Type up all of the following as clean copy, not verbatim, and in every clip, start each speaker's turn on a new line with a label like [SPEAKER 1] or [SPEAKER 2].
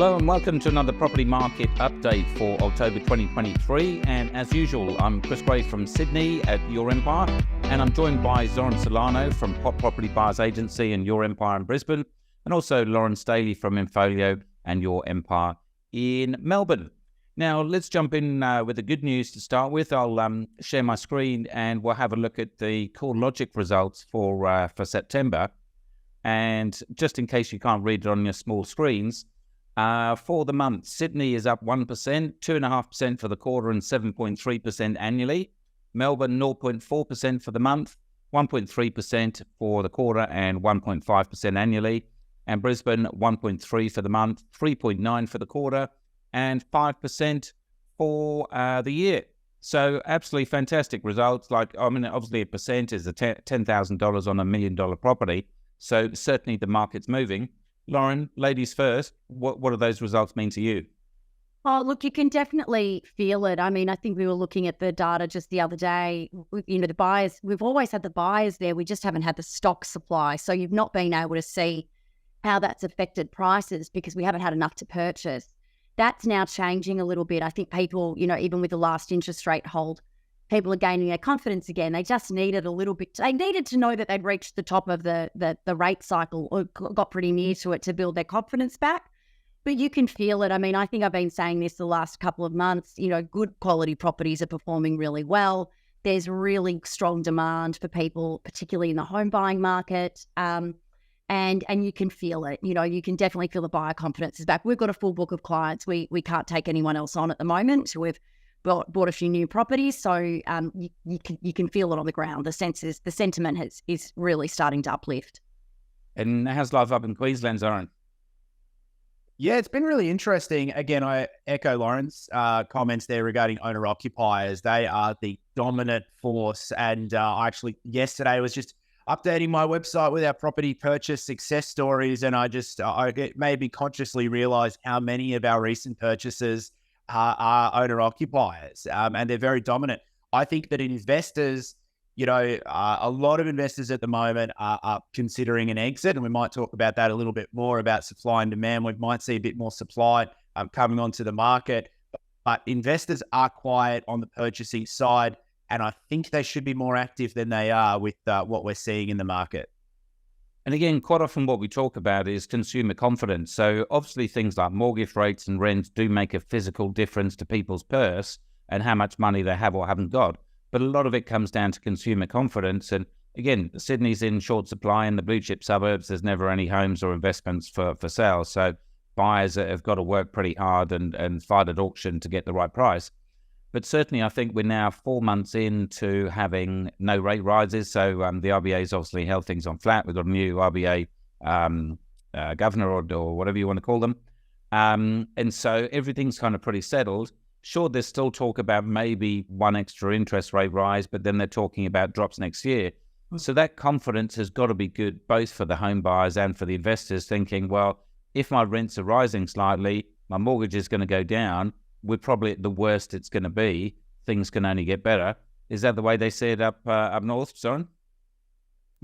[SPEAKER 1] Hello and welcome to another property market update for October 2023. And as usual, I'm Chris Gray from Sydney at Your Empire, and I'm joined by Zoran Solano from Property Advisors Agency and Your Empire in Brisbane, and also Lauren Staley from Infolio and Your Empire in Melbourne. Now, let's jump in with the good news to start with. I'll share my screen and we'll have a look at the CoreLogic results for September. And just in case you can't read it on your small screens, for the month, Sydney is up 1%, 2.5% for the quarter and 7.3% annually. Melbourne, 0.4% for the month, 1.3% for the quarter and 1.5% annually. And Brisbane, 1.3% for the month, 3.9% for the quarter and 5% for the year. So absolutely fantastic results. Obviously a percent is $10,000 on $1 million property. So certainly the market's moving. Lauren, ladies first, what do those results mean to you?
[SPEAKER 2] Oh, look, you can definitely feel it. I mean, I think we were looking at the data just the other day. The buyers, we've always had the buyers there. We just haven't had the stock supply. So you've not been able to see how that's affected prices because we haven't had enough to purchase. That's now changing a little bit. I think people, even with the last interest rate hold, people are gaining their confidence again. They just needed a little bit. They needed to know that they'd reached the top of the rate cycle or got pretty near to it to build their confidence back. But you can feel it. I mean, I think I've been saying this the last couple of months. Good quality properties are performing really well. There's really strong demand for people, particularly in the home buying market. And you can feel it. You can definitely feel the buyer confidence is back. We've got a full book of clients. We can't take anyone else on at the moment. We've bought a few new properties, so you can feel it on the ground. The sentiment is really starting to uplift.
[SPEAKER 1] And how's life up in Queensland, Zoran?
[SPEAKER 3] Yeah, it's been really interesting. Again, I echo Lauren's comments there regarding owner-occupiers. They are the dominant force. And I actually, yesterday, was just updating my website with our property purchase success stories. And it made me consciously realize how many of our recent purchases are owner-occupiers. And they're very dominant. I think that investors, a lot of investors at the moment are considering an exit, and we might talk about that a little bit more about supply and demand. We might see a bit more supply coming onto the market, but investors are quiet on the purchasing side, and I think they should be more active than they are with what we're seeing in the market.
[SPEAKER 1] And again, quite often what we talk about is consumer confidence. So obviously things like mortgage rates and rents do make a physical difference to people's purse and how much money they have or haven't got. But a lot of it comes down to consumer confidence. And again, Sydney's in short supply. In the blue chip suburbs, there's never any homes or investments for sale. So buyers have got to work pretty hard and fight at auction to get the right price. But certainly I think we're now 4 months into having no rate rises. So the RBA's obviously held things on flat. We've got a new RBA governor or whatever you want to call them. And so everything's kind of pretty settled. Sure, there's still talk about maybe one extra interest rate rise, but then they're talking about drops next year. So that confidence has got to be good, both for the home buyers and for the investors thinking, well, if my rents are rising slightly, my mortgage is going to go down. We're probably at the worst it's going to be. Things can only get better. Is that the way they see it up north, Zoran?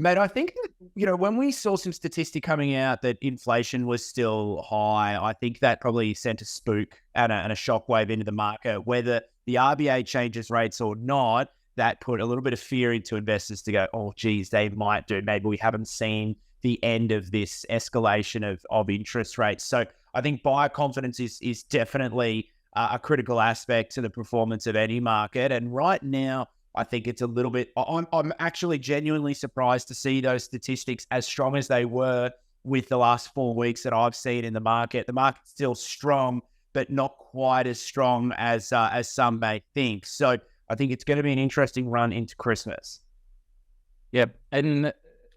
[SPEAKER 3] Mate, I think that, when we saw some statistic coming out that inflation was still high, I think that probably sent a spook and a shockwave into the market. Whether the RBA changes rates or not, that put a little bit of fear into investors to go, oh, geez, they might do. Maybe we haven't seen the end of this escalation of interest rates. So I think buyer confidence is definitely a critical aspect to the performance of any market. And right now, I think it's a little bit, I'm actually genuinely surprised to see those statistics as strong as they were with the last 4 weeks that I've seen in the market. The market's still strong, but not quite as strong as some may think. So I think it's going to be an interesting run into Christmas.
[SPEAKER 1] Yeah. And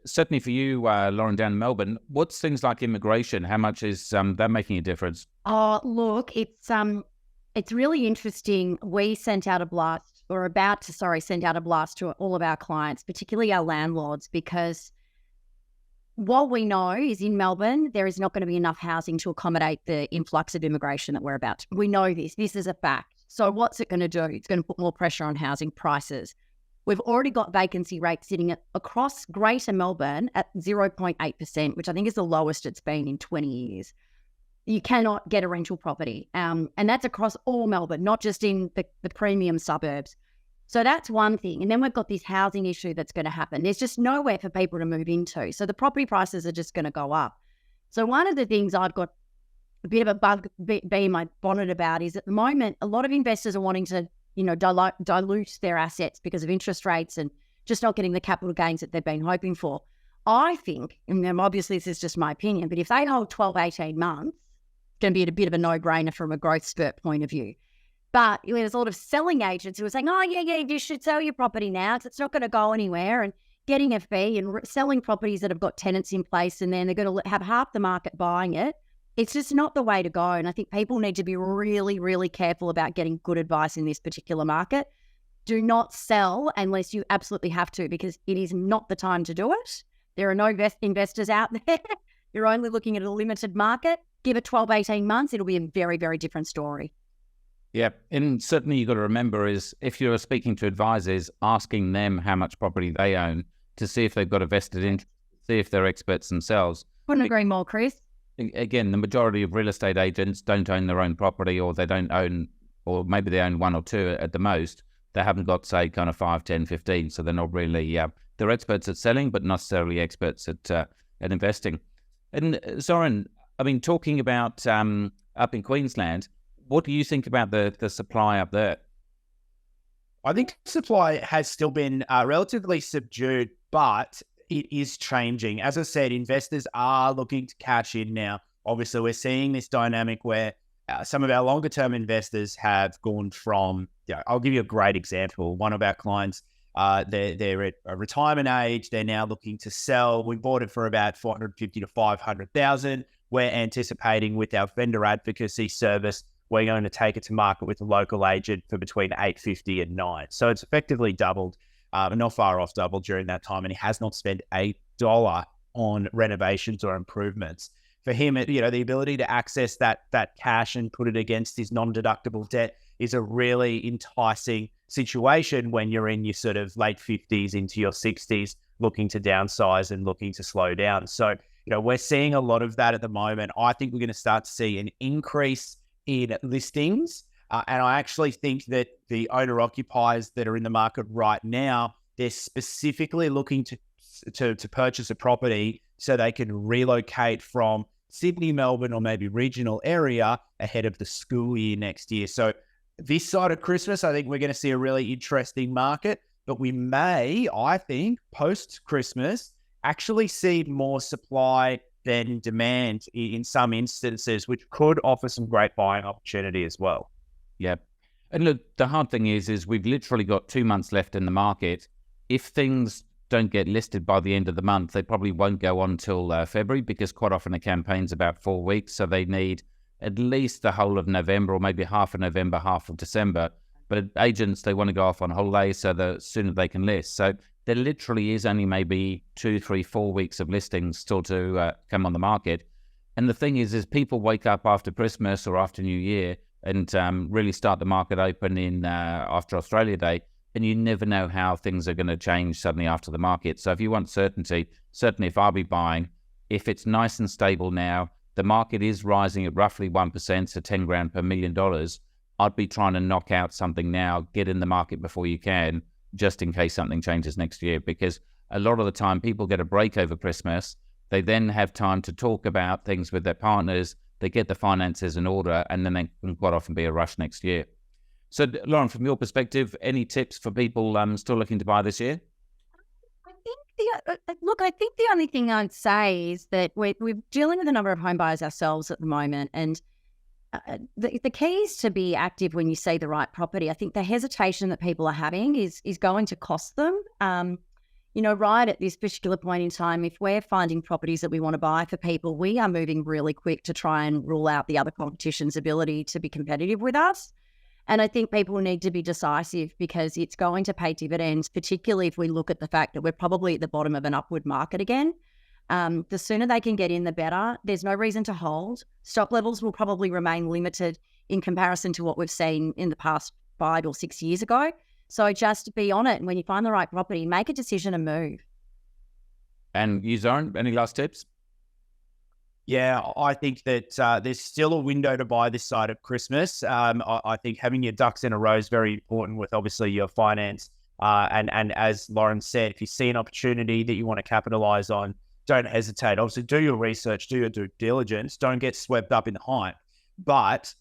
[SPEAKER 1] certainly for you, Lauren, down in Melbourne, what's things like immigration? How much is that making a difference?
[SPEAKER 2] Oh, look, it's really interesting. We sent out a blast, or about to, send out a blast to all of our clients, particularly our landlords, because what we know is in Melbourne, there is not going to be enough housing to accommodate the influx of immigration that we're about to. We know this. This is a fact. So what's it going to do? It's going to put more pressure on housing prices. We've already got vacancy rates sitting across Greater Melbourne at 0.8%, which I think is the lowest it's been in 20 years. you cannot get a rental property. And that's across all Melbourne, not just in the premium suburbs. So that's one thing. And then we've got this housing issue that's going to happen. There's just nowhere for people to move into. So the property prices are just going to go up. So one of the things I've got a bit of a bug bee in my bonnet about is at the moment, a lot of investors are wanting to, dilute their assets because of interest rates and just not getting the capital gains that they've been hoping for. I think, and then obviously this is just my opinion, but if they hold 12, 18 months, it's going to be a bit of a no-brainer from a growth spurt point of view. But there's a lot of selling agents who are saying, oh, yeah, you should sell your property now. It's not going to go anywhere. And getting a fee and selling properties that have got tenants in place and then they're going to have half the market buying it. It's just not the way to go. And I think people need to be really, really careful about getting good advice in this particular market. Do not sell unless you absolutely have to, because it is not the time to do it. There are no investors out there. You're only looking at a limited market. Give it 12, 18 months. It'll be a very, very different story.
[SPEAKER 1] Yeah, and certainly you've got to remember is if you're speaking to advisors, asking them how much property they own to see if they've got a vested interest, see if they're experts themselves.
[SPEAKER 2] Couldn't agree more, Chris.
[SPEAKER 1] Again, the majority of real estate agents don't own their own property, or they don't own, or maybe they own one or two at the most. They haven't got, say, kind of 5, 10, 15, so they're not really, they're experts at selling, but not necessarily experts at investing. And Zoran, I mean, talking about up in Queensland, what do you think about the supply up there?
[SPEAKER 3] I think supply has still been relatively subdued, but it is changing. As I said, investors are looking to cash in now. Obviously, we're seeing this dynamic where some of our longer term investors have gone from, I'll give you a great example. One of our clients, they're at a retirement age. They're now looking to sell. We bought it for about 450 to 500,000. We're anticipating with our vendor advocacy service, we're going to take it to market with a local agent for between 850 and 9. So it's effectively doubled, not far off doubled during that time. And he has not spent $1 on renovations or improvements. For him, the ability to access that cash and put it against his non-deductible debt is a really enticing situation when you're in your sort of late 50s into your 60s, looking to downsize and looking to slow down. So, we're seeing a lot of that at the moment. I think we're going to start to see an increase in listings. And I actually think that the owner-occupiers that are in the market right now, they're specifically looking to purchase a property so they can relocate from Sydney, Melbourne, or maybe regional area ahead of the school year next year. So this side of Christmas, I think we're going to see a really interesting market, but we may, I think, post-Christmas, actually see more supply than demand in some instances, which could offer some great buying opportunity as well.
[SPEAKER 1] Yeah. And look, the hard thing is we've literally got 2 months left in the market. If things don't get listed by the end of the month, they probably won't go on till February, because quite often a campaign's about 4 weeks. So they need at least the whole of November, or maybe half of November, half of December. But agents, they want to go off on holiday so the sooner they can list. So there literally is only maybe 2, 3, 4 weeks of listings still to come on the market. And the thing is people wake up after Christmas or after New Year and really start the market open in after Australia Day, and you never know how things are going to change suddenly after the market. So if you want certainty, certainly if I'll be buying, if it's nice and stable now, the market is rising at roughly 1%, so 10 grand per $1 million, I'd be trying to knock out something now, get in the market before you can, just in case something changes next year. Because a lot of the time people get a break over Christmas. They then have time to talk about things with their partners. They get the finances in order, and then they can quite often be a rush next year. So, Lauren, from your perspective, any tips for people still looking to buy this year?
[SPEAKER 2] I think the only thing I'd say is that we're dealing with a number of home buyers ourselves at the moment, and the key is to be active when you see the right property. I think the hesitation that people are having is going to cost them. Right at this particular point in time, if we're finding properties that we want to buy for people, we are moving really quick to try and rule out the other competition's ability to be competitive with us. And I think people need to be decisive, because it's going to pay dividends, particularly if we look at the fact that we're probably at the bottom of an upward market again. The sooner they can get in, the better. There's no reason to hold. Stock levels will probably remain limited in comparison to what we've seen in the past 5 or 6 years ago. So just be on it. And when you find the right property, make a decision and move.
[SPEAKER 1] And you, Zoran, any last tips?
[SPEAKER 3] Yeah, I think that there's still a window to buy this side of Christmas. I think having your ducks in a row is very important with obviously your finance. And as Lauren said, if you see an opportunity that you want to capitalize on, don't hesitate. Obviously, do your research, do your due diligence. Don't get swept up in the hype. But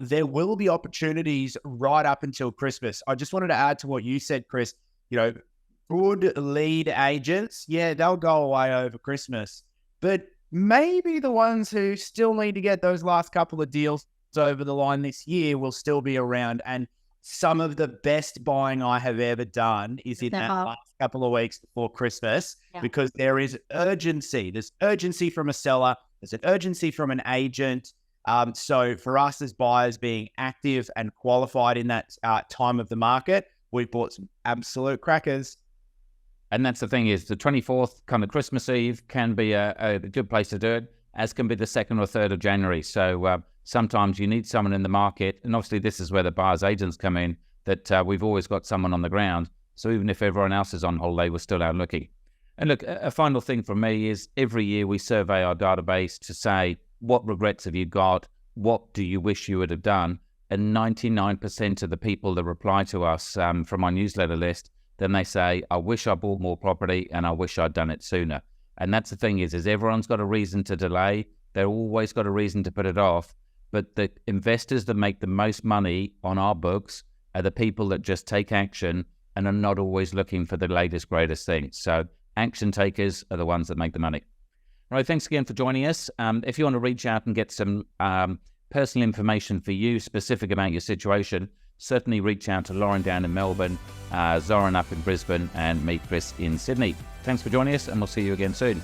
[SPEAKER 3] there will be opportunities right up until Christmas. I just wanted to add to what you said, Chris. Good lead agents, yeah, they'll go away over Christmas. But maybe the ones who still need to get those last couple of deals over the line this year will still be around. And some of the best buying I have ever done is in that last couple of weeks before Christmas, because there is urgency. There's urgency from a seller. There's an urgency from an agent. So for us as buyers being active and qualified in that time of the market, we've bought some absolute crackers.
[SPEAKER 1] And that's the thing is the 24th, kind of Christmas Eve, can be a good place to do it, as can be the 2nd or 3rd of January. So sometimes you need someone in the market. And obviously this is where the buyer's agents come in, that we've always got someone on the ground. So even if everyone else is on holiday, we're still out looking. And look, a final thing from me is every year we survey our database to say, what regrets have you got? What do you wish you would have done? And 99% of the people that reply to us from our newsletter list, then they say, I wish I bought more property and I wish I'd done it sooner. And that's the thing is everyone's got a reason to delay. They're always got a reason to put it off. But the investors that make the most money on our books are the people that just take action and are not always looking for the latest, greatest thing. So action takers are the ones that make the money. All right, thanks again for joining us. If you want to reach out and get some personal information for you, specific about your situation, certainly reach out to Lauren down in Melbourne, Zoran up in Brisbane, and me, Chris, in Sydney. Thanks for joining us, and we'll see you again soon.